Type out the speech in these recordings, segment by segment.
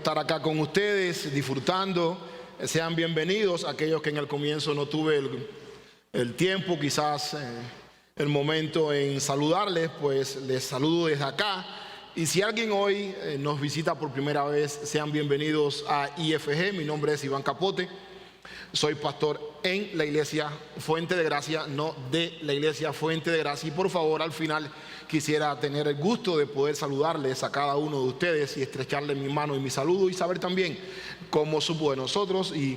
estar acá con ustedes, disfrutando. Sean bienvenidos aquellos que en el comienzo no tuve el tiempo, quizás el momento en saludarles, pues les saludo desde acá. Y si alguien hoy nos visita por primera vez, sean bienvenidos a IFG. Mi nombre es Iván Capote. Soy pastor en la iglesia Fuente de Gracia, no de la iglesia Fuente de Gracia. Y por favor, al final quisiera tener el gusto de poder saludarles a cada uno de ustedes y estrecharles mi mano y mi saludo y saber también cómo supo de nosotros y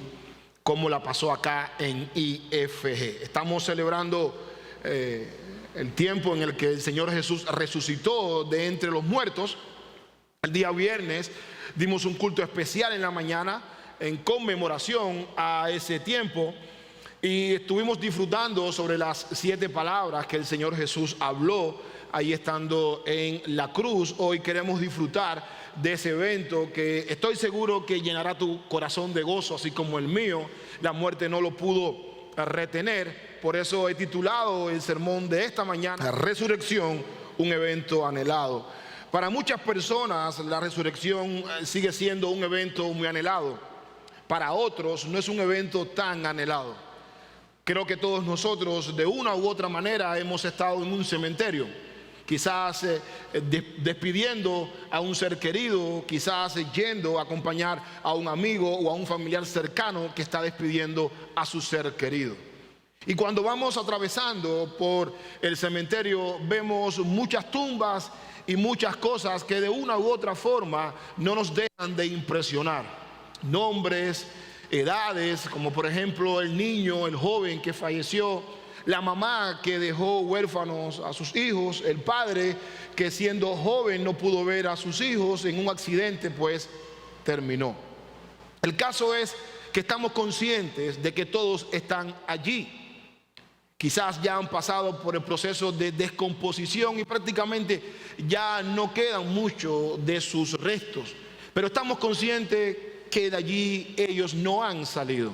cómo la pasó acá en IFG. Estamos celebrando el tiempo en el que el Señor Jesús resucitó de entre los muertos. El día viernes dimos un culto especial en la mañana en conmemoración a ese tiempo y estuvimos disfrutando sobre las 7 palabras que el Señor Jesús habló ahí estando en la cruz. Hoy queremos disfrutar de ese evento que estoy seguro que llenará tu corazón de gozo, así como el mío. La muerte no lo pudo retener, por eso he titulado el sermón de esta mañana Resurrección, un evento anhelado. Para muchas personas la resurrección sigue siendo un evento muy anhelado. Para otros no es un evento tan anhelado. Creo que todos nosotros de una u otra manera hemos estado en un cementerio, quizás despidiendo a un ser querido, quizás yendo a acompañar a un amigo o a un familiar cercano que está despidiendo a su ser querido. Y cuando vamos atravesando por el cementerio vemos muchas tumbas y muchas cosas que de una u otra forma no nos dejan de impresionar. Nombres, edades, como por ejemplo el niño, el joven que falleció, la mamá que dejó huérfanos a sus hijos, el padre que siendo joven no pudo ver a sus hijos en un accidente, pues terminó. El caso es que estamos conscientes de que todos están allí. Quizás ya han pasado por el proceso de descomposición y prácticamente ya no quedan mucho de sus restos, pero estamos conscientes que de allí ellos no han salido.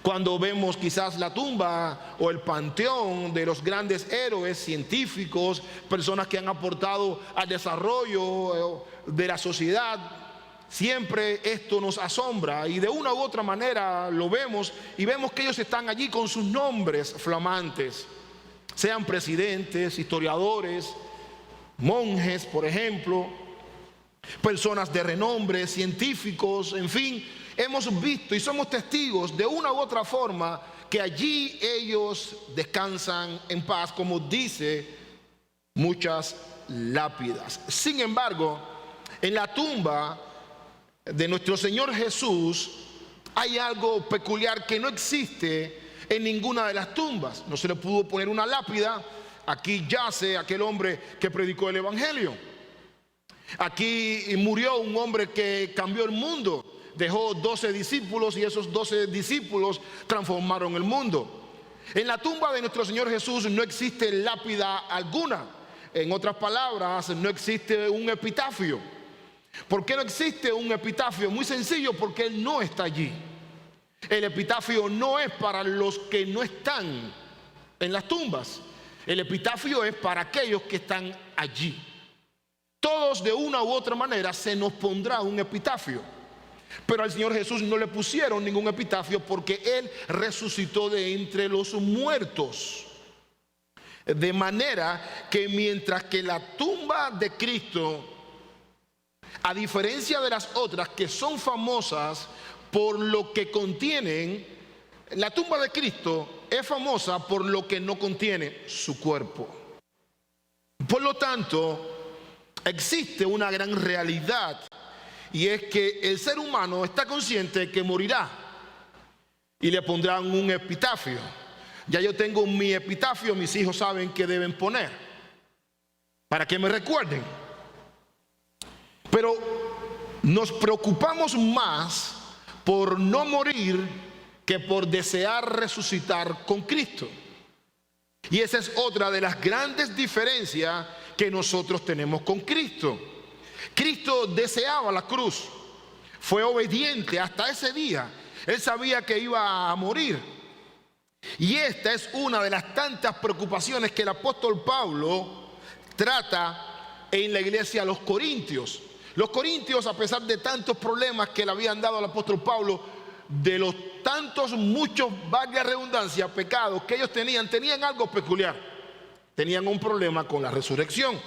Cuando vemos quizás la tumba o el panteón de los grandes héroes científicos, personas que han aportado al desarrollo de la sociedad, siempre esto nos asombra y de una u otra manera lo vemos y vemos que ellos están allí con sus nombres flamantes, sean presidentes, historiadores, monjes, por ejemplo, personas de renombre, científicos, en fin, hemos visto y somos testigos de una u otra forma que allí ellos descansan en paz, como dice muchas lápidas. Sin embargo, en la tumba de nuestro Señor Jesús hay algo peculiar que no existe en ninguna de las tumbas. No se le pudo poner una lápida. Aquí yace aquel hombre que predicó el evangelio. Aquí murió un hombre que cambió el mundo, dejó 12 discípulos y esos 12 discípulos transformaron el mundo. En la tumba de nuestro Señor Jesús no existe lápida alguna. En otras palabras, no existe un epitafio. ¿Por qué no existe un epitafio? Muy sencillo, porque Él no está allí. El epitafio no es para los que no están en las tumbas. El epitafio es para aquellos que están allí. Todos de una u otra manera se nos pondrá un epitafio, pero al Señor Jesús no le pusieron ningún epitafio porque Él resucitó de entre los muertos. De manera que mientras que la tumba de Cristo, a diferencia de las otras que son famosas por lo que contienen, la tumba de Cristo es famosa por lo que no contiene su cuerpo. Por lo tanto, existe una gran realidad y es que el ser humano está consciente de que morirá y le pondrán un epitafio. Ya yo tengo mi epitafio, mis hijos saben qué deben poner para que me recuerden. Pero nos preocupamos más por no morir que por desear resucitar con Cristo. Y esa es otra de las grandes diferencias que nosotros tenemos con Cristo. Cristo deseaba la cruz, fue obediente hasta ese día. Él sabía que iba a morir. Y esta es una de las tantas preocupaciones que el apóstol Pablo trata en la iglesia a los Corintios. Los corintios, a pesar de tantos problemas que le habían dado al apóstol Pablo, de los tantos, muchos, valga redundancia, pecados que ellos tenían algo peculiar. Tenían un problema con la resurrección.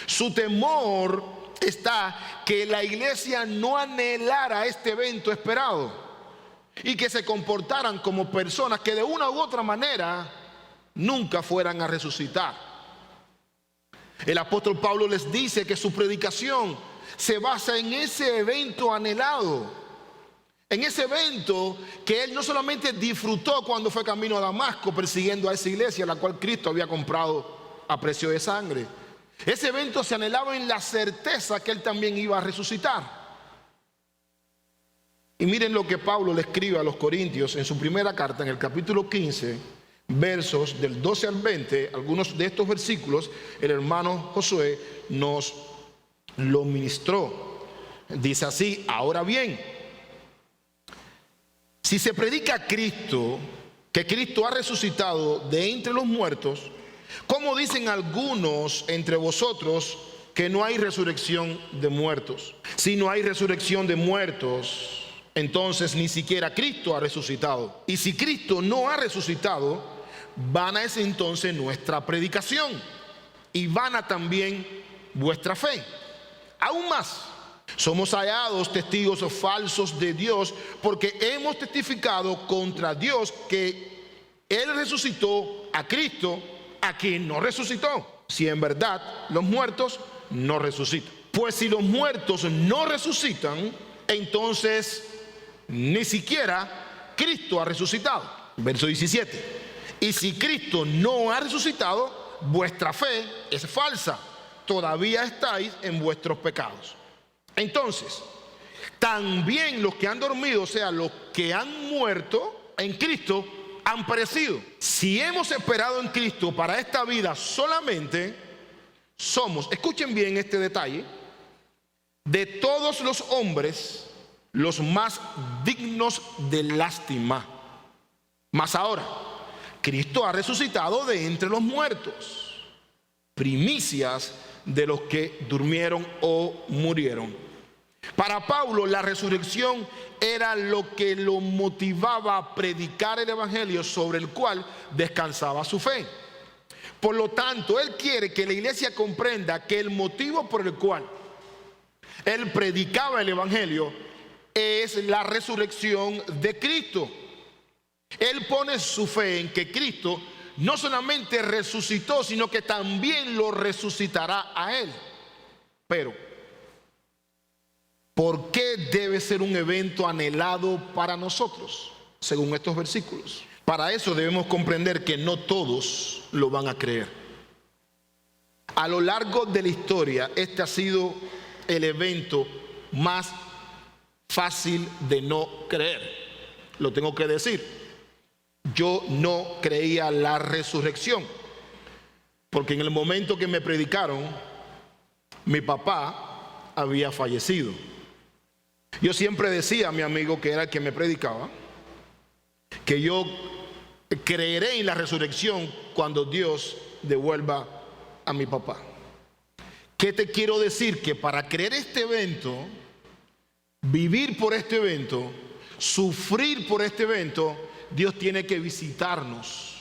Su temor está que la iglesia no anhelara este evento esperado y que se comportaran como personas que de una u otra manera nunca fueran a resucitar. El apóstol Pablo les dice que su predicación se basa en ese evento anhelado, en ese evento que él no solamente disfrutó cuando fue camino a Damasco persiguiendo a esa iglesia, la cual Cristo había comprado a precio de sangre. Ese evento se anhelaba en la certeza que él también iba a resucitar. Y miren lo que Pablo le escribe a los corintios en su primera carta, en el capítulo 15, versos del 12 al 20. Algunos de estos versículos el hermano Josué nos lo ministró. Dice así: ahora bien, si se predica a Cristo, que Cristo ha resucitado de entre los muertos, ¿cómo dicen algunos entre vosotros que no hay resurrección de muertos? Si no hay resurrección de muertos, entonces ni siquiera Cristo ha resucitado. Y si Cristo no ha resucitado, vana es entonces nuestra predicación y vana también vuestra fe. Aún más, somos hallados testigos falsos de Dios, porque hemos testificado contra Dios que Él resucitó a Cristo, a quien no resucitó, si en verdad los muertos no resucitan. Pues si los muertos no resucitan, entonces ni siquiera Cristo ha resucitado. Verso 17: y si Cristo no ha resucitado, vuestra fe es falsa, todavía estáis en vuestros pecados. Entonces, también los que han dormido, o sea, los que han muerto en Cristo, han perecido. Si hemos esperado en Cristo para esta vida solamente, somos, escuchen bien este detalle, de todos los hombres los más dignos de lástima. Mas ahora, Cristo ha resucitado de entre los muertos, primicias de los que durmieron o murieron. Para Pablo, la resurrección era lo que lo motivaba a predicar el evangelio sobre el cual descansaba su fe. Por lo tanto, él quiere que la iglesia comprenda que el motivo por el cual él predicaba el evangelio es la resurrección de Cristo. Él pone su fe en que Cristo no solamente resucitó, sino que también lo resucitará a él. Pero, ¿por qué debe ser un evento anhelado para nosotros? Según estos versículos. Para eso debemos comprender que no todos lo van a creer. A lo largo de la historia, este ha sido el evento más fácil de no creer. Lo tengo que decir. Yo no creía la resurrección, porque en el momento que me predicaron, mi papá había fallecido. Yo siempre decía a mi amigo, que era el que me predicaba, que yo creeré en la resurrección cuando Dios devuelva a mi papá. ¿Qué te quiero decir? Que para creer este evento, vivir por este evento, sufrir por este evento, Dios tiene que visitarnos.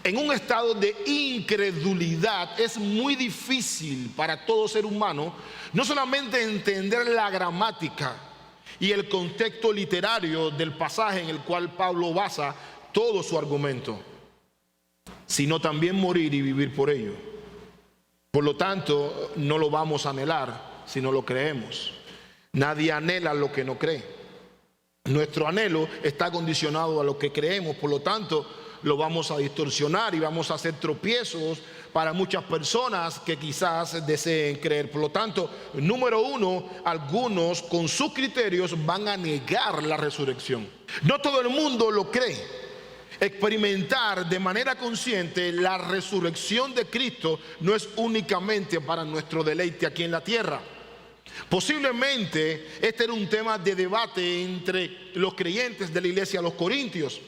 En un estado de incredulidad es muy difícil para todo ser humano no solamente entender la gramática y el contexto literario del pasaje en el cual Pablo basa todo su argumento, sino también morir y vivir por ello. Por lo tanto, no lo vamos a anhelar si no lo creemos. Nadie anhela lo que no cree. Nuestro anhelo está condicionado a lo que creemos, por lo tanto lo vamos a distorsionar y vamos a hacer tropiezos para muchas personas que quizás deseen creer. Por lo tanto, número uno, algunos con sus criterios van a negar la resurrección. No todo el mundo lo cree. Experimentar de manera consciente la resurrección de Cristo no es únicamente para nuestro deleite aquí en la tierra. Posiblemente este era un tema de debate entre los creyentes de la iglesia de los Corintios.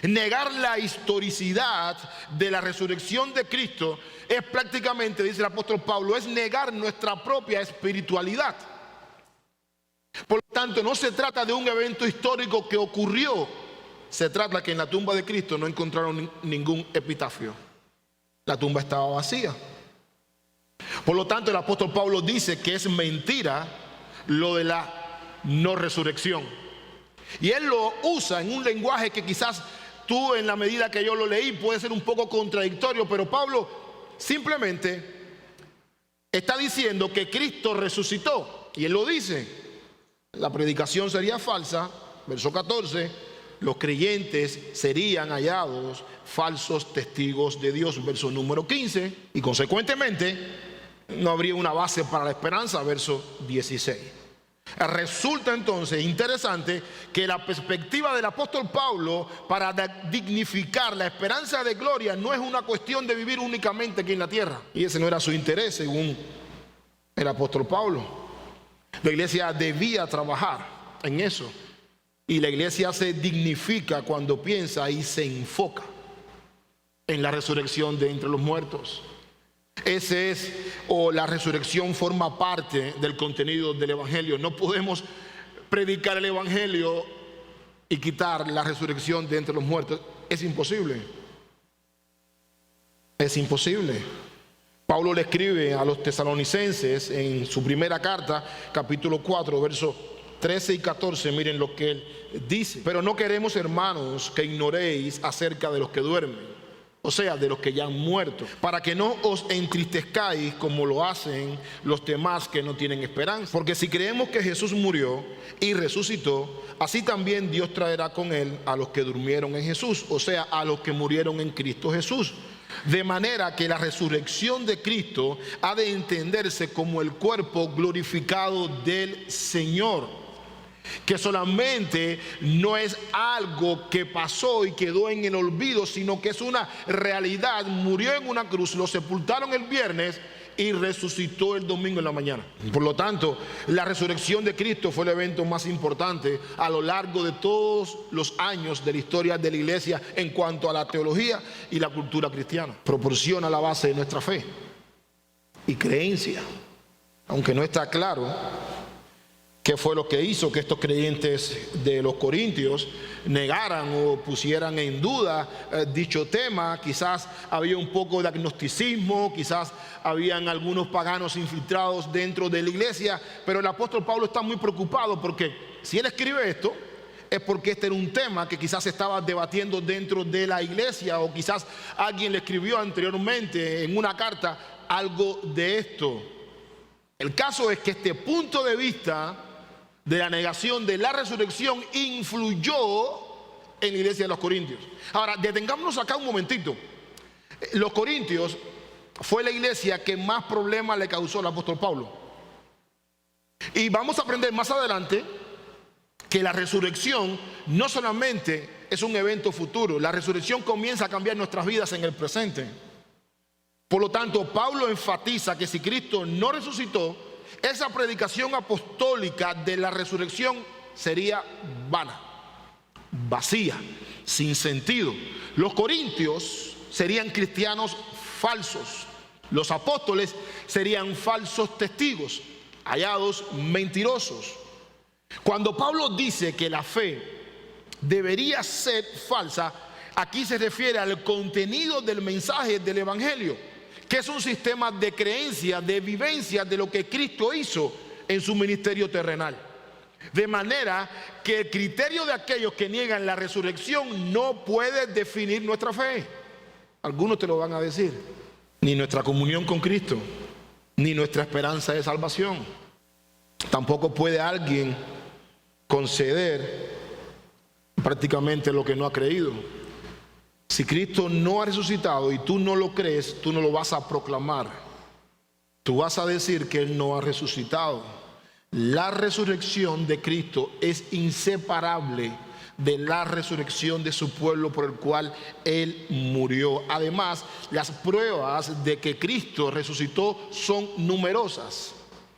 Negar la historicidad de la resurrección de Cristo es prácticamente, dice el apóstol Pablo, es negar nuestra propia espiritualidad. Por lo tanto, no se trata de un evento histórico que ocurrió. Se trata que en la tumba de Cristo no encontraron ningún epitafio. La tumba estaba vacía. Por lo tanto, el apóstol Pablo dice que es mentira lo de la no resurrección. Y él lo usa en un lenguaje que quizás tú, en la medida que yo lo leí, puede ser un poco contradictorio, pero Pablo simplemente está diciendo que Cristo resucitó. Y él lo dice, la predicación sería falsa, verso 14, los creyentes serían hallados falsos testigos de Dios, verso número 15, y consecuentemente no habría una base para la esperanza, verso 16. Resulta entonces interesante que la perspectiva del apóstol Pablo para dignificar la esperanza de gloria no es una cuestión de vivir únicamente aquí en la tierra, y ese no era su interés según el apóstol Pablo. La iglesia debía trabajar en eso, y la iglesia se dignifica cuando piensa y se enfoca en la resurrección de entre los muertos. Ese es, o la resurrección forma parte del contenido del evangelio. No podemos predicar el evangelio y quitar la resurrección de entre los muertos. Es imposible. Es imposible. Pablo le escribe a los tesalonicenses en su primera carta, capítulo 4, versos 13 y 14. Miren lo que él dice: pero no queremos, hermanos, que ignoréis acerca de los que duermen, o sea, de los que ya han muerto, para que no os entristezcáis como lo hacen los demás que no tienen esperanza. Porque si creemos que Jesús murió y resucitó, así también Dios traerá con él a los que durmieron en Jesús, o sea, a los que murieron en Cristo Jesús. De manera que la resurrección de Cristo ha de entenderse como el cuerpo glorificado del Señor, que solamente no es algo que pasó y quedó en el olvido, sino que es una realidad. Murió en una cruz, lo sepultaron el viernes y resucitó el domingo en la mañana. Por lo tanto, la resurrección de Cristo fue el evento más importante a lo largo de todos los años de la historia de la iglesia en cuanto a la teología y la cultura cristiana. Proporciona la base de nuestra fe y creencia, aunque no está claro qué fue lo que hizo que estos creyentes de los Corintios negaran o pusieran en duda dicho tema. Quizás había un poco de agnosticismo, quizás habían algunos paganos infiltrados dentro de la iglesia, pero el apóstol Pablo está muy preocupado porque si él escribe esto es porque este era un tema que quizás se estaba debatiendo dentro de la iglesia, o quizás alguien le escribió anteriormente en una carta algo de esto. El caso es que este punto de vista de la negación de la resurrección influyó en la iglesia de los Corintios. Ahora, detengámonos acá un momentito. Los Corintios fue la iglesia que más problemas le causó al apóstol Pablo. Y vamos a aprender más adelante que la resurrección no solamente es un evento futuro, la resurrección comienza a cambiar nuestras vidas en el presente. Por lo tanto, Pablo enfatiza que si Cristo no resucitó, esa predicación apostólica de la resurrección sería vana, vacía, sin sentido. Los corintios serían cristianos falsos. Los apóstoles serían falsos testigos, hallados mentirosos. Cuando Pablo dice que la fe debería ser falsa, aquí se refiere al contenido del mensaje del evangelio, que es un sistema de creencia, de vivencia de lo que Cristo hizo en su ministerio terrenal. De manera que el criterio de aquellos que niegan la resurrección no puede definir nuestra fe. Algunos te lo van a decir. Ni nuestra comunión con Cristo, ni nuestra esperanza de salvación. Tampoco puede alguien conceder prácticamente lo que no ha creído. Si Cristo no ha resucitado y tú no lo crees, tú no lo vas a proclamar. Tú vas a decir que Él no ha resucitado. La resurrección de Cristo es inseparable de la resurrección de su pueblo por el cual Él murió. Además, las pruebas de que Cristo resucitó son numerosas.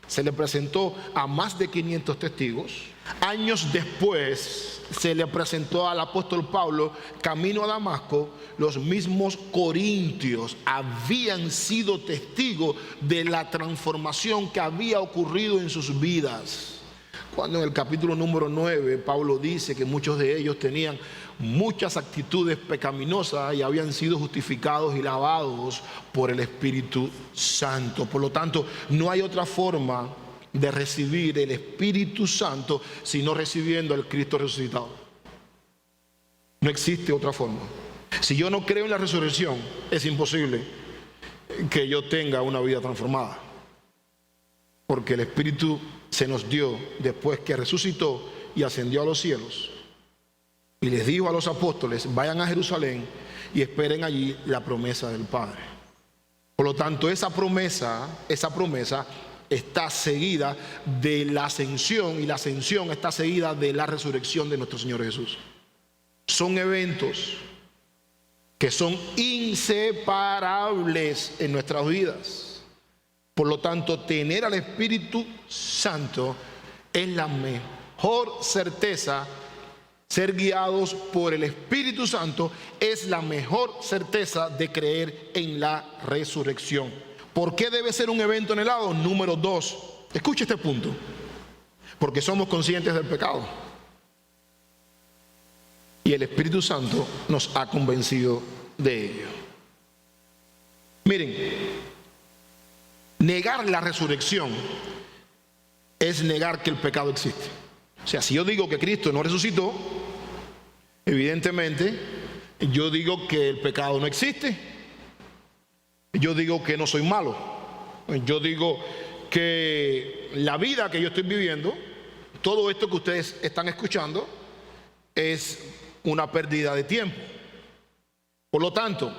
Se le presentó a más de 500 testigos. Años después se le presentó al apóstol Pablo camino a Damasco. Los mismos corintios habían sido testigos de la transformación que había ocurrido en sus vidas. Cuando en el capítulo número 9 Pablo dice que muchos de ellos tenían muchas actitudes pecaminosas y habían sido justificados y lavados por el Espíritu Santo. Por lo tanto, no hay otra forma de recibir el Espíritu Santo sino recibiendo al Cristo resucitado. No existe otra forma. Si yo no creo en la resurrección, es imposible que yo tenga una vida transformada, porque el Espíritu se nos dio después que resucitó y ascendió a los cielos, y les dijo a los apóstoles: vayan a Jerusalén y esperen allí la promesa del Padre. Por lo tanto, esa promesa está seguida de la ascensión, y la ascensión está seguida de la resurrección de nuestro Señor Jesús. Son eventos que son inseparables en nuestras vidas. Por lo tanto, tener al Espíritu Santo es la mejor certeza. Ser guiados por el Espíritu Santo es la mejor certeza de creer en la resurrección. ¿Por qué debe ser un evento anhelado? Número 2. Escuche este punto. Porque somos conscientes del pecado. Y el Espíritu Santo nos ha convencido de ello. Miren, negar la resurrección es negar que el pecado existe. O sea, si yo digo que Cristo no resucitó, evidentemente yo digo que el pecado no existe. Yo digo que no soy malo. Yo digo que la vida que yo estoy viviendo, todo esto que ustedes están escuchando, es una pérdida de tiempo. Por lo tanto,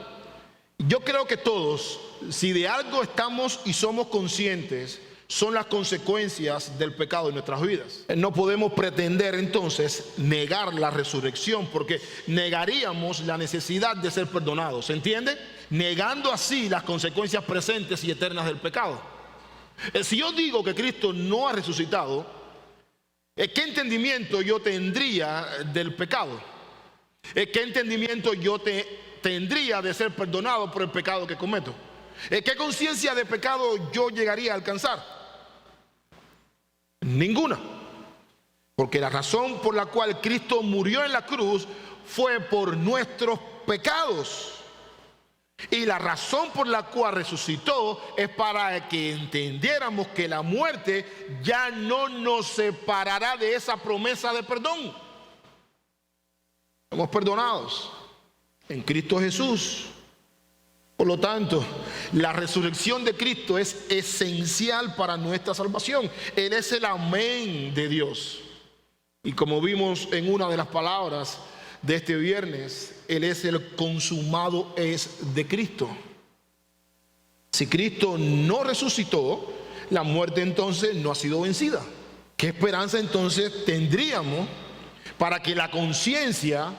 yo creo que todos, si de algo estamos y somos conscientes, son las consecuencias del pecado en nuestras vidas. No podemos pretender entonces negar la resurrección, porque negaríamos la necesidad de ser perdonados, ¿se entiende? Negando así las consecuencias presentes y eternas del pecado. Si yo digo que Cristo no ha resucitado, ¿qué entendimiento yo tendría del pecado? ¿Qué entendimiento yo tendría de ser perdonado por el pecado que cometo? ¿Qué conciencia de pecado yo llegaría a alcanzar? Ninguna. Porque la razón por la cual Cristo murió en la cruz fue por nuestros pecados. Y la razón por la cual resucitó es para que entendiéramos que la muerte ya no nos separará de esa promesa de perdón. Somos perdonados en Cristo Jesús. Por lo tanto, la resurrección de Cristo es esencial para nuestra salvación. Él es el amén de Dios. Y como vimos en una de las palabras de este viernes, Él es el consumado es de Cristo. Si Cristo no resucitó, la muerte entonces no ha sido vencida. ¿Qué esperanza entonces tendríamos para que la conciencia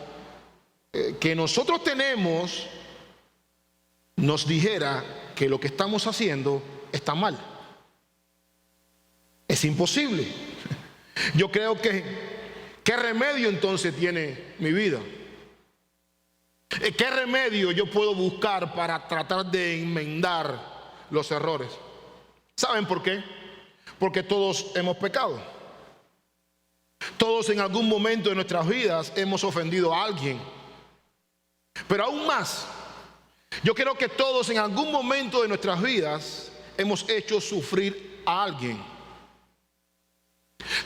que nosotros tenemos nos dijera que lo que estamos haciendo está mal? Es imposible. Yo creo que ¿qué remedio entonces tiene mi vida? ¿Qué remedio yo puedo buscar para tratar de enmendar los errores? ¿Saben por qué? Porque todos hemos pecado. Todos en algún momento de nuestras vidas hemos ofendido a alguien. Pero aún más, yo creo que todos en algún momento de nuestras vidas hemos hecho sufrir a alguien.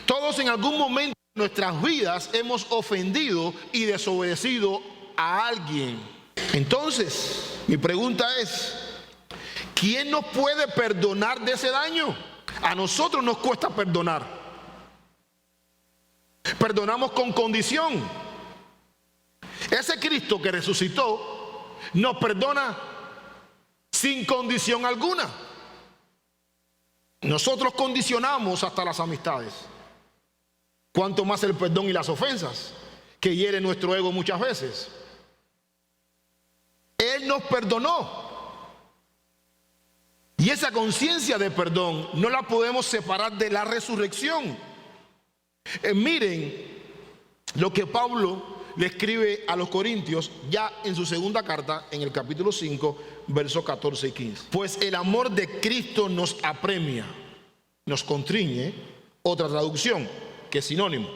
Todos en algún momento de nuestras vidas hemos ofendido y desobedecido a alguien. Entonces, mi pregunta es, ¿quién nos puede perdonar de ese daño? A nosotros nos cuesta perdonar. Perdonamos con condición. Ese Cristo que resucitó nos perdona sin condición alguna. Nosotros condicionamos hasta las amistades. Cuanto más el perdón y las ofensas, que hiere nuestro ego muchas veces. Él nos perdonó. Y esa conciencia de perdón no la podemos separar de la resurrección. Miren lo que Pablo le escribe a los Corintios ya en su segunda carta, en el capítulo 5, versos 14 y 15. Pues el amor de Cristo nos apremia, nos constriñe, otra traducción que es sinónimo.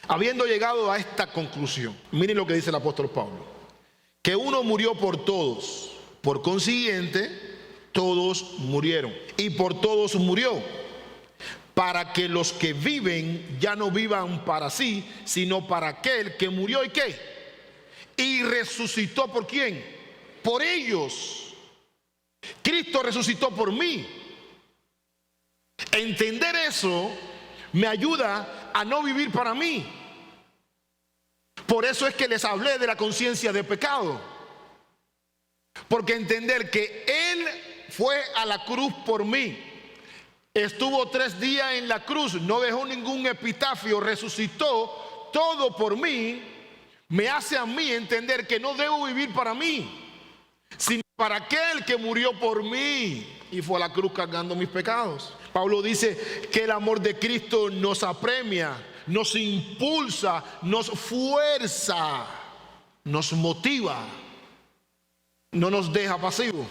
Habiendo llegado a esta conclusión, miren lo que dice el apóstol Pablo: que uno murió por todos, por consiguiente todos murieron, y por todos murió, para que los que viven ya no vivan para sí, sino para aquel que murió y ¿qué? Y resucitó. ¿Por quién? Por ellos. Cristo resucitó por mí. Entender eso me ayuda a no vivir para mí. Por eso es que les hablé de la conciencia de pecado, porque entender que Él fue a la cruz por mí, estuvo 3 días en la cruz, no dejó ningún epitafio, resucitó todo por mí, me hace a mí entender que no debo vivir para mí, sino para aquel que murió por mí y fue a la cruz cargando mis pecados. Pablo dice que el amor de Cristo nos apremia, nos impulsa, nos fuerza, nos motiva, no nos deja pasivos,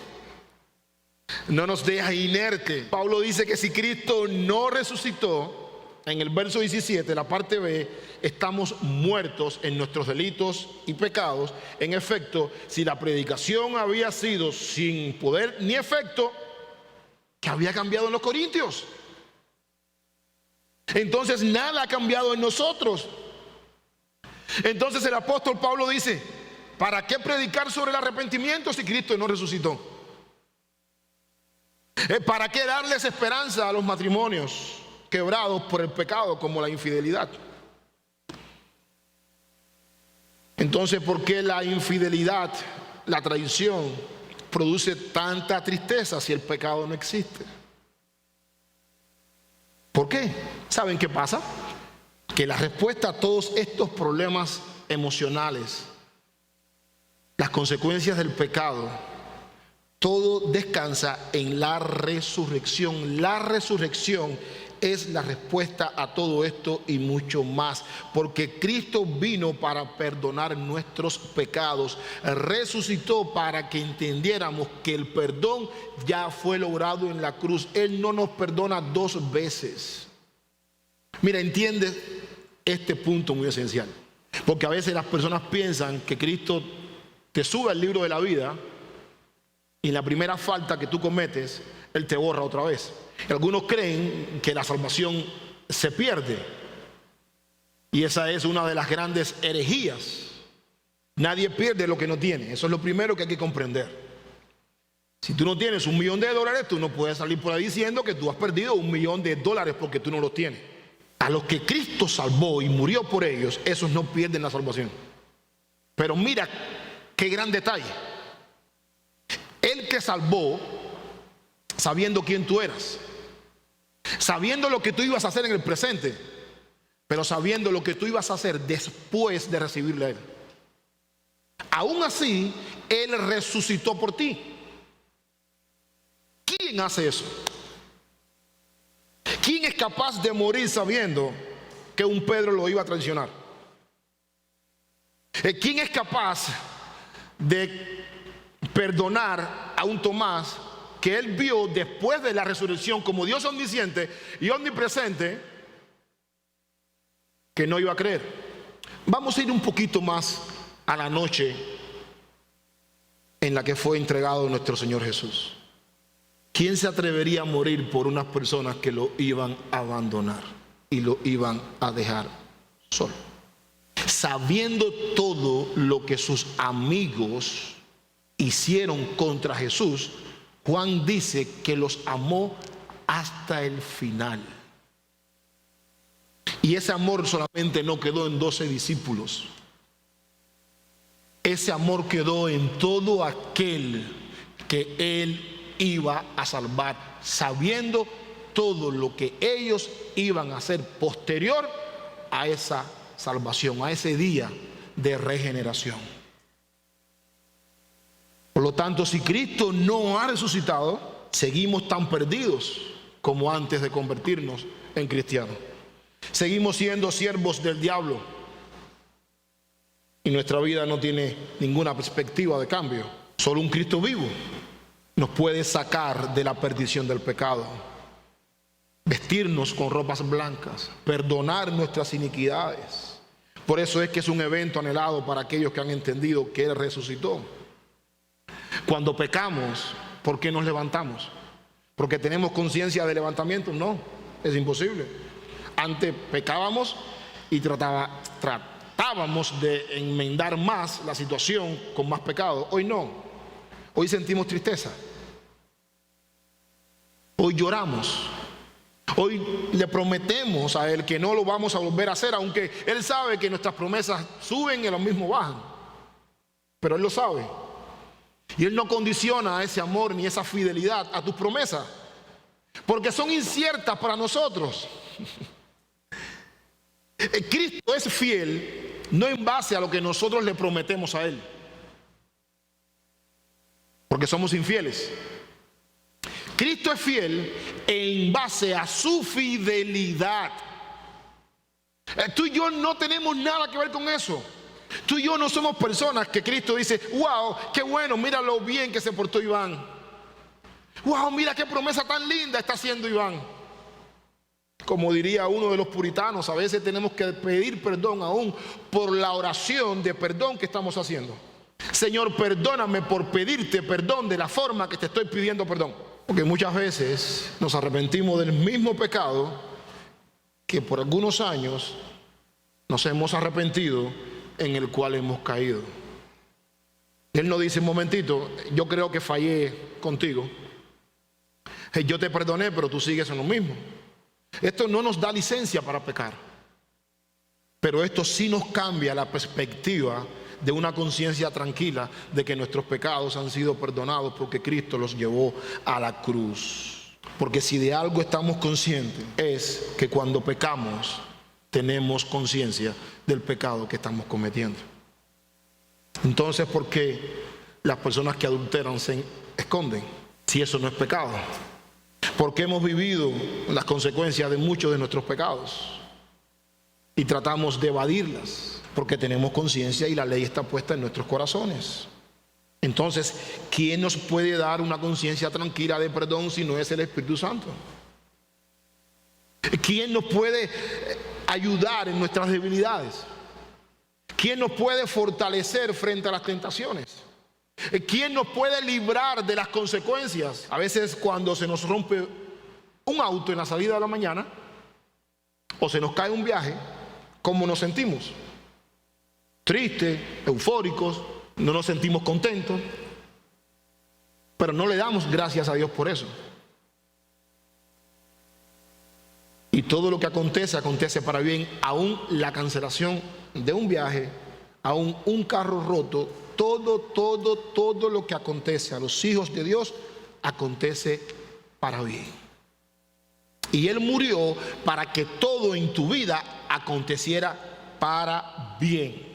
no nos deja inerte. Pablo dice que si Cristo no resucitó, en el verso 17, la parte B, estamos muertos en nuestros delitos y pecados. En efecto, si la predicación había sido sin poder ni efecto, ¿qué había cambiado en los Corintios? Entonces nada ha cambiado en nosotros. Entonces el apóstol Pablo dice: ¿para qué predicar sobre el arrepentimiento si Cristo no resucitó? ¿Para qué darles esperanza a los matrimonios quebrados por el pecado como la infidelidad? Entonces, ¿por qué la infidelidad, la traición, produce tanta tristeza si el pecado no existe? ¿Por qué? ¿Saben qué pasa? Que la respuesta a todos estos problemas emocionales, las consecuencias del pecado, todo descansa en la resurrección. La resurrección es la respuesta a todo esto y mucho más, porque Cristo vino para perdonar nuestros pecados, resucitó para que entendiéramos que el perdón ya fue logrado en la cruz. Él no nos perdona 2 veces. Mira, entiende este punto muy esencial, porque a veces las personas piensan que Cristo te sube al libro de la vida y en la primera falta que tú cometes, Él te borra otra vez. Algunos creen que la salvación se pierde, y esa es una de las grandes herejías. Nadie pierde lo que no tiene. Eso es lo primero que hay que comprender. Si tú no tienes $1.000.000, tú no puedes salir por ahí diciendo que tú has perdido $1.000.000 porque tú no los tienes. A los que Cristo salvó y murió por ellos, esos no pierden la salvación. Pero mira qué gran detalle. Él que salvó, sabiendo quién tú eras, sabiendo lo que tú ibas a hacer en el presente, pero sabiendo lo que tú ibas a hacer después de recibirle a Él. Aún así, Él resucitó por ti. ¿Quién hace eso? ¿Quién es capaz de morir sabiendo que un Pedro lo iba a traicionar? ¿Quién es capaz de perdonar a un Tomás que él vio después de la resurrección como Dios omnisciente y omnipresente, que no iba a creer? Vamos a ir un poquito más a la noche en la que fue entregado nuestro Señor Jesús. ¿Quién se atrevería a morir por unas personas que lo iban a abandonar y lo iban a dejar solo? Sabiendo todo lo que sus amigos hicieron contra Jesús, Juan dice que los amó hasta el final. Y ese amor solamente no quedó en 12 discípulos. Ese amor quedó en todo aquel que Él iba a salvar, sabiendo todo lo que ellos iban a hacer posterior a esa salvación, a ese día de regeneración. Por lo tanto, si Cristo no ha resucitado, seguimos tan perdidos como antes de convertirnos en cristianos. Seguimos siendo siervos del diablo y nuestra vida no tiene ninguna perspectiva de cambio. Solo un Cristo vivo nos puede sacar de la perdición del pecado, vestirnos con ropas blancas, perdonar nuestras iniquidades. Por eso es que es un evento anhelado para aquellos que han entendido que Él resucitó. Cuando pecamos, ¿por qué nos levantamos? ¿Porque tenemos conciencia de levantamiento? No, es imposible. Antes pecábamos y tratábamos de enmendar más la situación con más pecado. Hoy no. Hoy sentimos tristeza. Hoy lloramos. Hoy le prometemos a Él que no lo vamos a volver a hacer, aunque Él sabe que nuestras promesas suben y lo mismo bajan. Pero Él lo sabe. Y Él no condiciona ese amor ni esa fidelidad a tus promesas, porque son inciertas para nosotros. Cristo es fiel no en base a lo que nosotros le prometemos a Él, porque somos infieles. Cristo es fiel en base a su fidelidad. Tú y yo no tenemos nada que ver con eso. Tú y yo no somos personas que Cristo dice: wow, qué bueno, mira lo bien que se portó Iván. Wow, mira qué promesa tan linda está haciendo Iván. Como diría uno de los puritanos, a veces tenemos que pedir perdón aún por la oración de perdón que estamos haciendo. Señor, perdóname por pedirte perdón de la forma que te estoy pidiendo perdón. Porque muchas veces nos arrepentimos del mismo pecado que por algunos años nos hemos arrepentido, en el cual hemos caído. Él nos dice: un momentito, yo creo que fallé contigo. Yo te perdoné, pero tú sigues en lo mismo. Esto no nos da licencia para pecar, pero esto sí nos cambia la perspectiva de una conciencia tranquila de que nuestros pecados han sido perdonados porque Cristo los llevó a la cruz. Porque si de algo estamos conscientes es que cuando pecamos tenemos conciencia del pecado que estamos cometiendo. Entonces, ¿por qué las personas que adulteran se esconden si eso no es pecado? ¿Por qué hemos vivido las consecuencias de muchos de nuestros pecados y tratamos de evadirlas? Porque tenemos conciencia y la ley está puesta en nuestros corazones. Entonces, ¿quién nos puede dar una conciencia tranquila de perdón si no es el Espíritu Santo? ¿Quién nos puede ayudar en nuestras debilidades? ¿Quién nos puede fortalecer frente a las tentaciones? ¿Quién nos puede librar de las consecuencias? A veces cuando se nos rompe un auto en la salida de la mañana o se nos cae un viaje, ¿cómo nos sentimos? Tristes, eufóricos, no nos sentimos contentos, pero no le damos gracias a Dios por eso. Y todo lo que acontece, acontece para bien. Aún la cancelación de un viaje, aún un carro roto, todo lo que acontece a los hijos de Dios acontece para bien. Y Él murió para que todo en tu vida aconteciera para bien.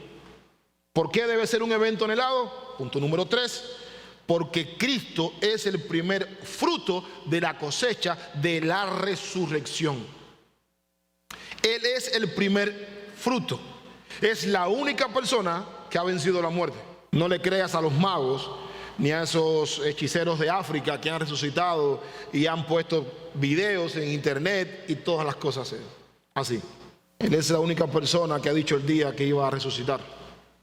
¿Por qué debe ser un evento anhelado? Punto número 3. Porque Cristo es el primer fruto de la cosecha de la resurrección. Él es el primer fruto. Es la única persona que ha vencido la muerte. No le creas a los magos ni a esos hechiceros de África que han resucitado y han puesto videos en internet y todas las cosas así. Él es la única persona que ha dicho el día que iba a resucitar.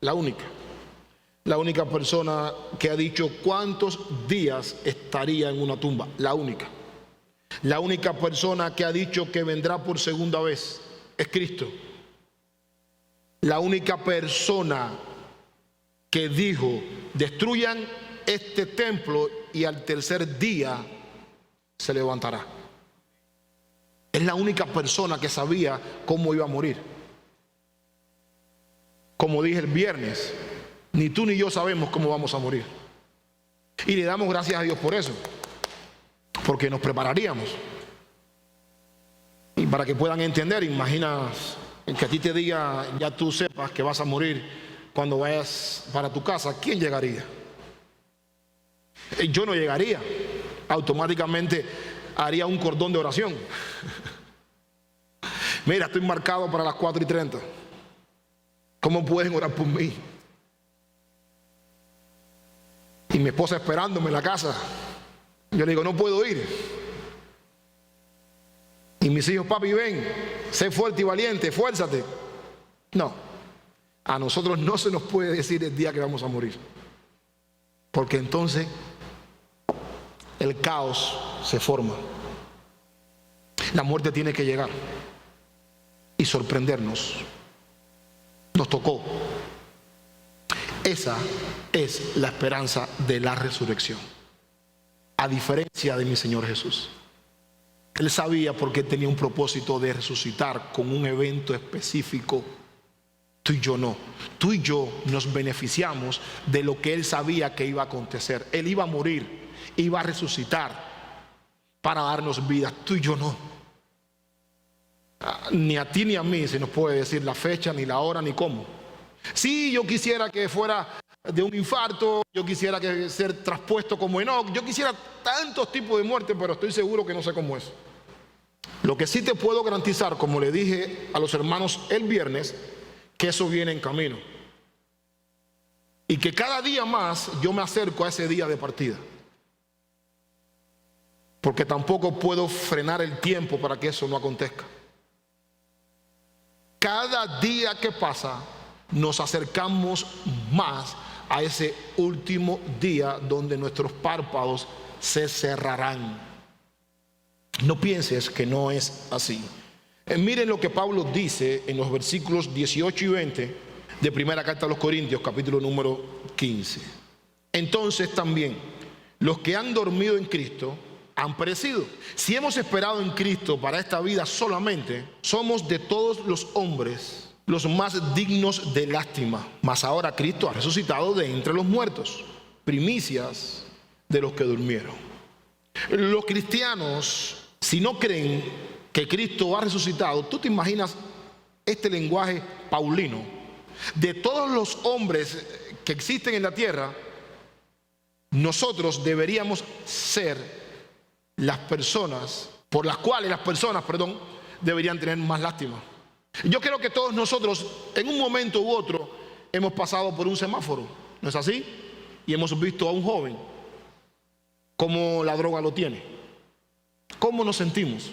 La única persona que ha dicho cuántos días estaría en una tumba. La única persona que ha dicho que vendrá por segunda vez es Cristo. La única persona que dijo: destruyan este templo y al tercer día se levantará. Es la única persona que sabía cómo iba a morir. Como dije el viernes, ni tú ni yo sabemos cómo vamos a morir. Y le damos gracias a Dios por eso, porque nos prepararíamos. Y para que puedan entender, imagina que a ti te diga, ya tú sepas que vas a morir cuando vayas para tu casa, ¿quién llegaría? Yo no llegaría automáticamente haría un cordón de oración. Mira, estoy marcado para las 4:30. ¿Cómo pueden orar por mí? Y mi esposa esperándome en la casa. Yo le digo, no puedo ir. Y mis hijos, papi, ven, sé fuerte y valiente, esfuérzate. No, a nosotros no se nos puede decir el día que vamos a morir, porque entonces el caos se forma. La muerte tiene que llegar y sorprendernos. Nos tocó. Esa es la esperanza de la resurrección, a diferencia de mi Señor Jesús. Él sabía, porque Él tenía un propósito de resucitar con un evento específico. Tú y yo no. Tú y yo nos beneficiamos de lo que Él sabía que iba a acontecer. Él iba a morir, iba a resucitar para darnos vida. Tú y yo no. Ni a ti ni a mí se nos puede decir la fecha, ni la hora, ni cómo. Sí, yo quisiera que fuera de un infarto, yo quisiera que ser traspuesto como Enoc, yo quisiera tantos tipos de muerte, pero estoy seguro que no sé cómo es. Lo que sí te puedo garantizar, como le dije a los hermanos el viernes, que eso viene en camino. Y que cada día más yo me acerco a ese día de partida. Porque tampoco puedo frenar el tiempo para que eso no acontezca. Cada día que pasa nos acercamos más a ese último día donde nuestros párpados se cerrarán. No pienses que no es así. Miren lo que Pablo dice en los versículos 18 y 20 de primera carta a los Corintios, capítulo número 15. Entonces también los que han dormido en Cristo han perecido. Si hemos esperado en Cristo para esta vida solamente, somos de todos los hombres los más dignos de lástima. Mas ahora Cristo ha resucitado de entre los muertos, primicias de los que durmieron. Los cristianos, si no creen que Cristo ha resucitado, tú te imaginas este lenguaje paulino. De todos los hombres que existen en la tierra, nosotros deberíamos ser las personas por las cuales las personas, deberían tener más lástima. Yo creo que todos nosotros en un momento u otro hemos pasado por un semáforo, ¿no es así? Y hemos visto a un joven cómo la droga lo tiene. ¿Cómo nos sentimos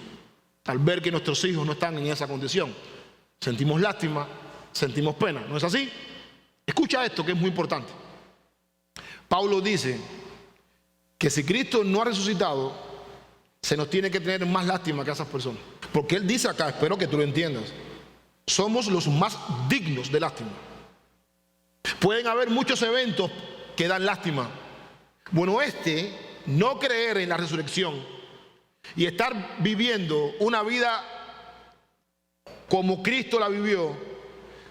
al ver que nuestros hijos no están en esa condición? Sentimos lástima, sentimos pena, ¿no es así? Escucha esto que es muy importante. Pablo dice que si Cristo no ha resucitado, se nos tiene que tener más lástima que a esas personas. Porque Él dice acá, espero que tú lo entiendas, somos los más dignos de lástima. Pueden haber muchos eventos que dan lástima. Bueno, no creer en la resurrección y estar viviendo una vida como Cristo la vivió,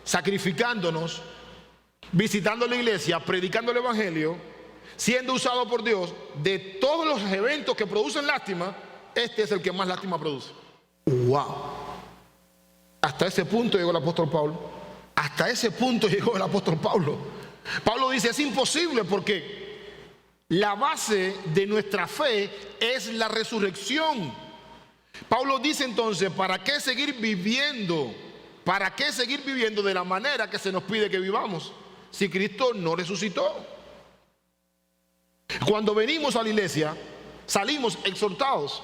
sacrificándonos, visitando la iglesia, predicando el evangelio, siendo usado por Dios, de todos los eventos que producen lástima, este es el que más lástima produce. ¡Wow! Hasta ese punto llegó el apóstol Pablo. Hasta ese punto llegó el apóstol Pablo. Pablo dice, es imposible porque la base de nuestra fe es la resurrección. Pablo dice entonces, ¿para qué seguir viviendo? ¿Para qué seguir viviendo de la manera que se nos pide que vivamos si Cristo no resucitó? Cuando venimos a la iglesia, salimos exhortados.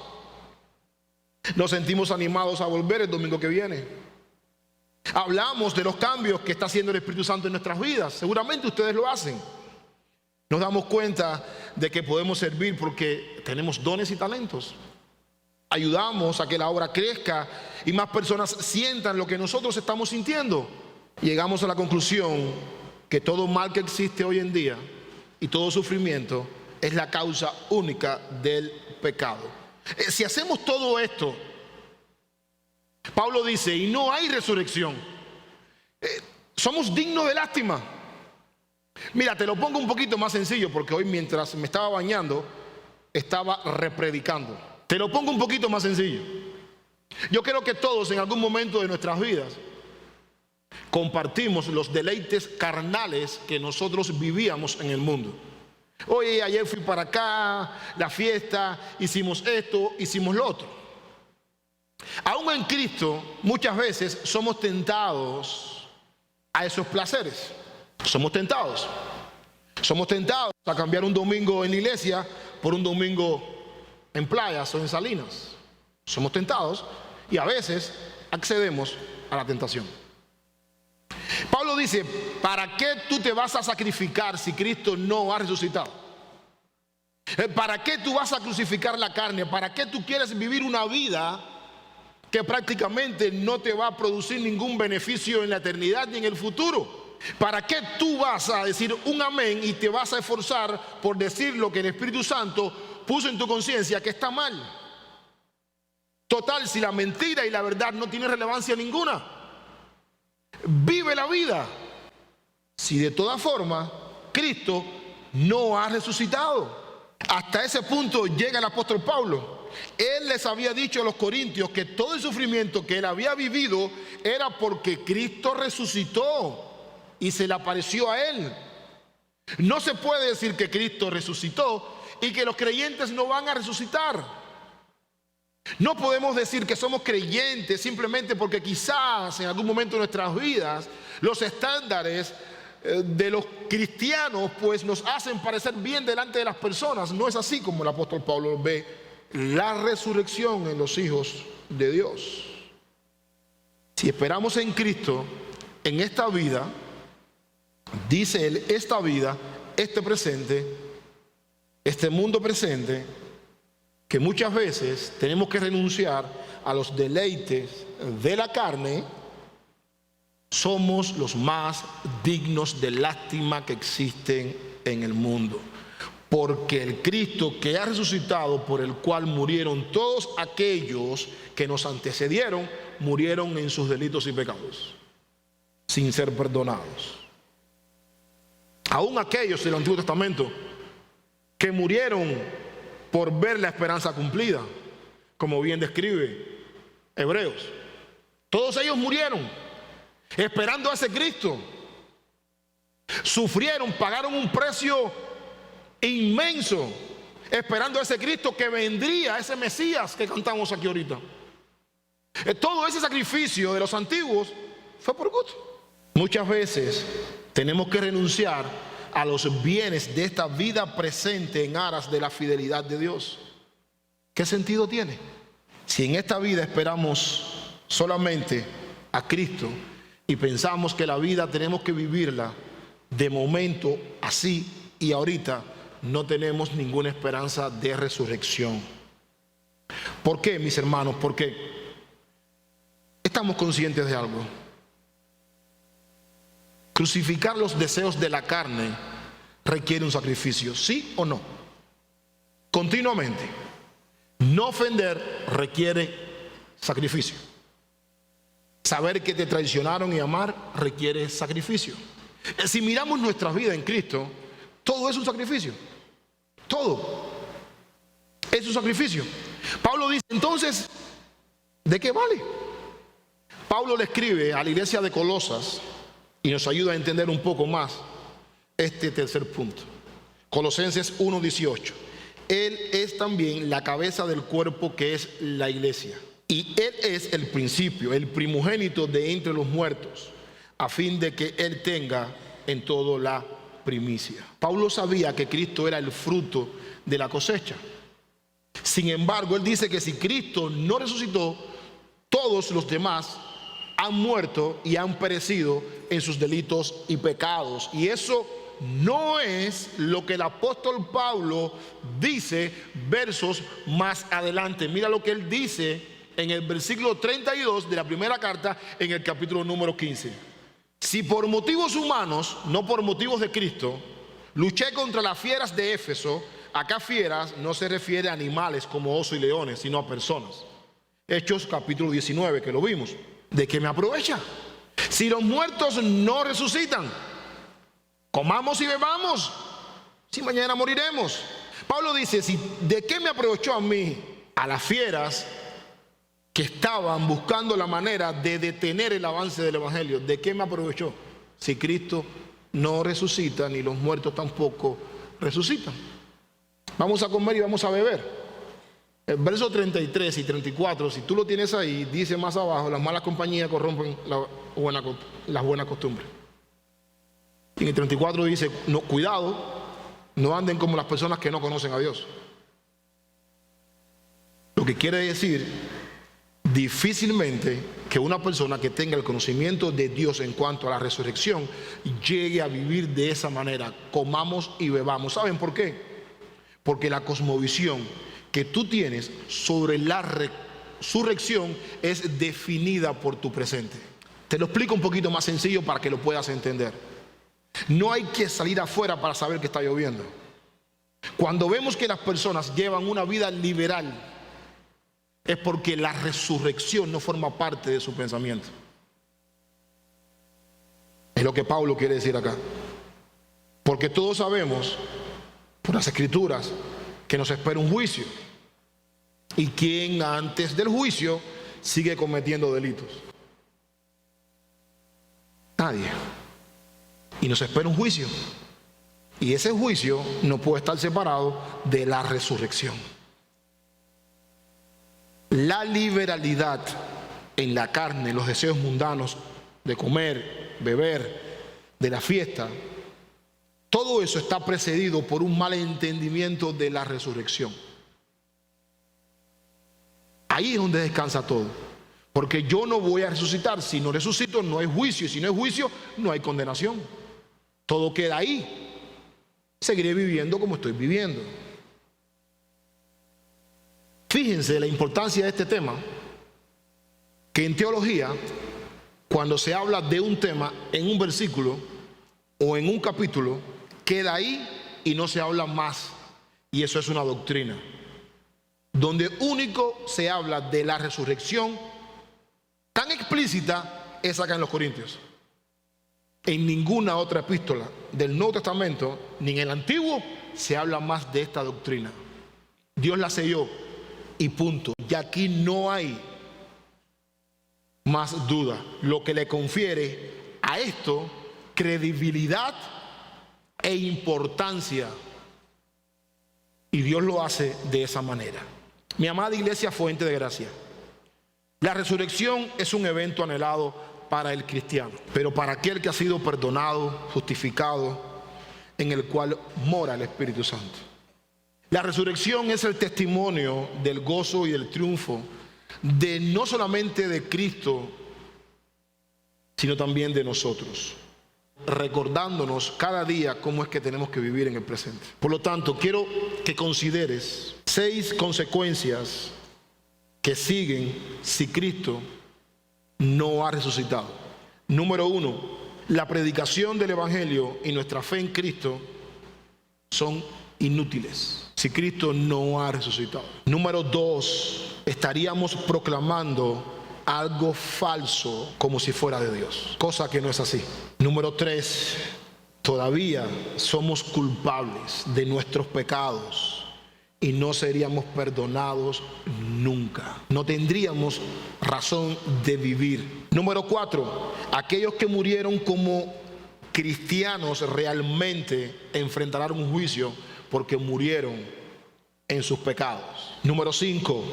Nos sentimos animados a volver el domingo que viene. Hablamos de los cambios que está haciendo el Espíritu Santo en nuestras vidas. Seguramente ustedes lo hacen. Nos damos cuenta de que podemos servir porque tenemos dones y talentos. Ayudamos a que la obra crezca y más personas sientan lo que nosotros estamos sintiendo. Llegamos a la conclusión que todo mal que existe hoy en día y todo sufrimiento es la causa única del pecado. Si hacemos todo esto, Pablo dice, y no hay resurrección, somos dignos de lástima. Mira, te lo pongo un poquito más sencillo porque hoy mientras me estaba bañando estaba repredicando. Te lo pongo un poquito más sencillo. Yo creo que todos en algún momento de nuestras vidas compartimos los deleites carnales que nosotros vivíamos en el mundo. Oye, ayer fui para acá, la fiesta, hicimos esto, hicimos lo otro. Aún en Cristo, muchas veces somos tentados a esos placeres. Somos tentados. Somos tentados a cambiar un domingo en la iglesia por un domingo en playas o en salinas. Somos tentados y a veces accedemos a la tentación. Pablo dice, ¿para qué tú te vas a sacrificar si Cristo no ha resucitado? ¿Para qué tú vas a crucificar la carne? ¿Para qué tú quieres vivir una vida que prácticamente no te va a producir ningún beneficio en la eternidad ni en el futuro? ¿Para qué tú vas a decir un amén y te vas a esforzar por decir lo que el Espíritu Santo puso en tu conciencia que está mal? Total, si la mentira y la verdad no tienen relevancia ninguna. Vive la vida. Si de todas formas Cristo no ha resucitado. Hasta ese punto llega el apóstol Pablo. Él les había dicho a los corintios que todo el sufrimiento que él había vivido era porque Cristo resucitó y se le apareció a él. No se puede decir que Cristo resucitó y que los creyentes no van a resucitar. No podemos decir que somos creyentes simplemente porque quizás en algún momento de nuestras vidas los estándares de los cristianos pues nos hacen parecer bien delante de las personas. No es así como el apóstol Pablo ve la resurrección en los hijos de Dios. Si esperamos en Cristo, en esta vida, dice él, esta vida, este presente, este mundo presente, que muchas veces tenemos que renunciar a los deleites de la carne, somos los más dignos de lástima que existen en el mundo. Porque el Cristo que ha resucitado, por el cual murieron todos aquellos que nos antecedieron, murieron en sus delitos y pecados, sin ser perdonados. Aún aquellos del Antiguo Testamento que murieron por ver la esperanza cumplida, como bien describe Hebreos. Todos ellos murieron esperando a ese Cristo. Sufrieron, pagaron un precio inmenso esperando a ese Cristo que vendría, ese Mesías que cantamos aquí ahorita. Todo ese sacrificio de los antiguos fue por gusto. Muchas veces tenemos que renunciar a los bienes de esta vida presente en aras de la fidelidad de Dios. ¿Qué sentido tiene? Si en esta vida esperamos solamente a Cristo y pensamos que la vida tenemos que vivirla de momento así y ahorita, no tenemos ninguna esperanza de resurrección. ¿Por qué, mis hermanos? Porque estamos conscientes de algo. Crucificar los deseos de la carne requiere un sacrificio, ¿sí o no? Continuamente. No ofender requiere sacrificio. Saber que te traicionaron y amar requiere sacrificio. Si miramos nuestra vida en Cristo, todo es un sacrificio. Todo es un sacrificio. Pablo dice, entonces, ¿de qué vale? Pablo le escribe a la iglesia de Colosas y nos ayuda a entender un poco más este tercer punto. Colosenses 1:18. Él es también la cabeza del cuerpo, que es la iglesia. Y Él es el principio, el primogénito de entre los muertos, a fin de que Él tenga en todo la primicia. Pablo sabía que Cristo era el fruto de la cosecha. Sin embargo, él dice que si Cristo no resucitó, todos los demás han muerto y han perecido en sus delitos y pecados. Y eso no es lo que el apóstol Pablo dice versos más adelante. Mira lo que él dice en el versículo 32 de la primera carta, en el capítulo número 15. Si por motivos humanos, no por motivos de Cristo, luché contra las fieras de Éfeso. Acá fieras no se refiere a animales como osos y leones, sino a personas. Hechos capítulo 19, que lo vimos. ¿De qué me aprovecha? Si los muertos no resucitan, comamos y bebamos, si mañana moriremos. Pablo dice, ¿de qué me aprovechó a mí? A las fieras que estaban buscando la manera de detener el avance del evangelio. ¿De qué me aprovechó? Si Cristo no resucita, ni los muertos tampoco resucitan. Vamos a comer y vamos a beber. El verso 33 y 34, si tú lo tienes ahí, dice más abajo: las malas compañías corrompen las buenas costumbres. Y en el 34 dice: no, cuidado, no anden como las personas que no conocen a Dios. Lo que quiere decir, difícilmente que una persona que tenga el conocimiento de Dios en cuanto a la resurrección llegue a vivir de esa manera. Comamos y bebamos. ¿Saben por qué? Porque la cosmovisión que tú tienes sobre la resurrección es definida por tu presente. Te lo explico un poquito más sencillo para que lo puedas entender. No hay que salir afuera para saber que está lloviendo. Cuando vemos que las personas llevan una vida liberal, es porque la resurrección no forma parte de su pensamiento. Es lo que Pablo quiere decir acá. Porque todos sabemos, por las Escrituras, que nos espera un juicio. Y quien antes del juicio sigue cometiendo delitos. Nadie. Y nos espera un juicio. Y ese juicio no puede estar separado de la resurrección. La liberalidad en la carne, los deseos mundanos de comer, beber, de la fiesta, todo eso está precedido por un mal entendimiento de la resurrección. Ahí es donde descansa todo. Porque yo no voy a resucitar. Si no resucito, no hay juicio. Y si no hay juicio, no hay condenación. Todo queda ahí. Seguiré viviendo como estoy viviendo. Fíjense la importancia de este tema, que en teología, cuando se habla de un tema en un versículo o en un capítulo, queda ahí y no se habla más. Y eso es una doctrina. Donde único se habla de la resurrección tan explícita es acá en los Corintios. En ninguna otra epístola del Nuevo Testamento, ni en el Antiguo, se habla más de esta doctrina. Dios la selló y punto. Y aquí no hay más duda. Lo que le confiere a esto credibilidad e importancia. Y Dios lo hace de esa manera. Mi amada iglesia, fuente de gracia, la resurrección es un evento anhelado para el cristiano, pero para aquel que ha sido perdonado, justificado, en el cual mora el Espíritu Santo. La resurrección es el testimonio del gozo y del triunfo de no solamente de Cristo, sino también de nosotros, recordándonos cada día cómo es que tenemos que vivir en el presente. Por lo tanto, quiero que consideres 6 consecuencias que siguen si Cristo no ha resucitado. Número 1, la predicación del Evangelio y nuestra fe en Cristo son inútiles si Cristo no ha resucitado. Número 2, estaríamos proclamando algo falso como si fuera de Dios, cosa que no es así. Número 3, todavía somos culpables de nuestros pecados y no seríamos perdonados nunca. No tendríamos razón de vivir. Número 4, aquellos que murieron como cristianos realmente enfrentarán un juicio porque murieron en sus pecados. Número 5,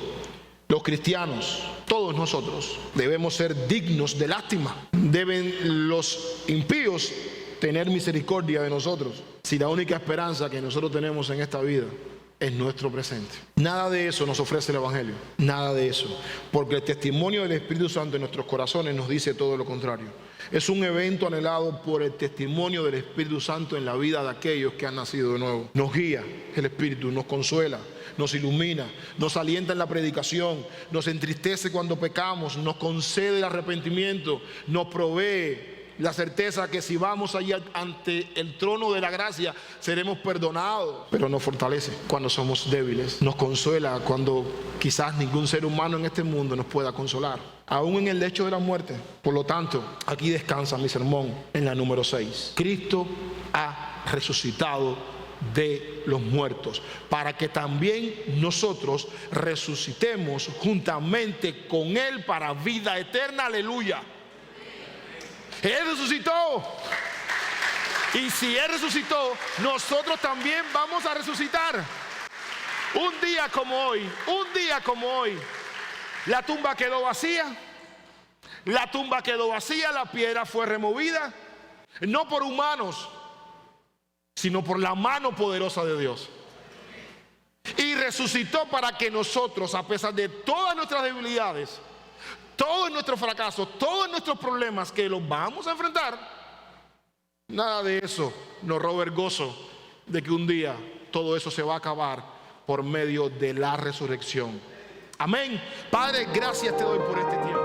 los cristianos, todos nosotros, debemos ser dignos de lástima. Deben los impíos tener misericordia de nosotros, si la única esperanza que nosotros tenemos en esta vida es nuestro presente. Nada de eso nos ofrece el Evangelio, nada de eso, porque el testimonio del Espíritu Santo en nuestros corazones nos dice todo lo contrario. Es un evento anhelado por el testimonio del Espíritu Santo en la vida de aquellos que han nacido de nuevo. Nos guía el Espíritu, nos consuela, nos ilumina, nos alienta en la predicación, nos entristece cuando pecamos, nos concede el arrepentimiento, nos provee la certeza que si vamos allí ante el trono de la gracia seremos perdonados, pero nos fortalece cuando somos débiles, nos consuela cuando quizás ningún ser humano en este mundo nos pueda consolar, aún en el lecho de la muerte. Por lo tanto, aquí descansa mi sermón en la número 6. Cristo ha resucitado de los muertos, para que también nosotros resucitemos juntamente con Él para vida eterna. Aleluya. Él resucitó. Y si Él resucitó, nosotros también vamos a resucitar. Un día como hoy, la tumba quedó vacía. La tumba quedó vacía, la piedra fue removida, no por humanos, sino por la mano poderosa de Dios. Y resucitó para que nosotros, a pesar de todas nuestras debilidades, todos nuestros fracasos, todos nuestros problemas que los vamos a enfrentar, nada de eso nos robe el gozo de que un día todo eso se va a acabar por medio de la resurrección. Amén. Padre, gracias te doy por este tiempo.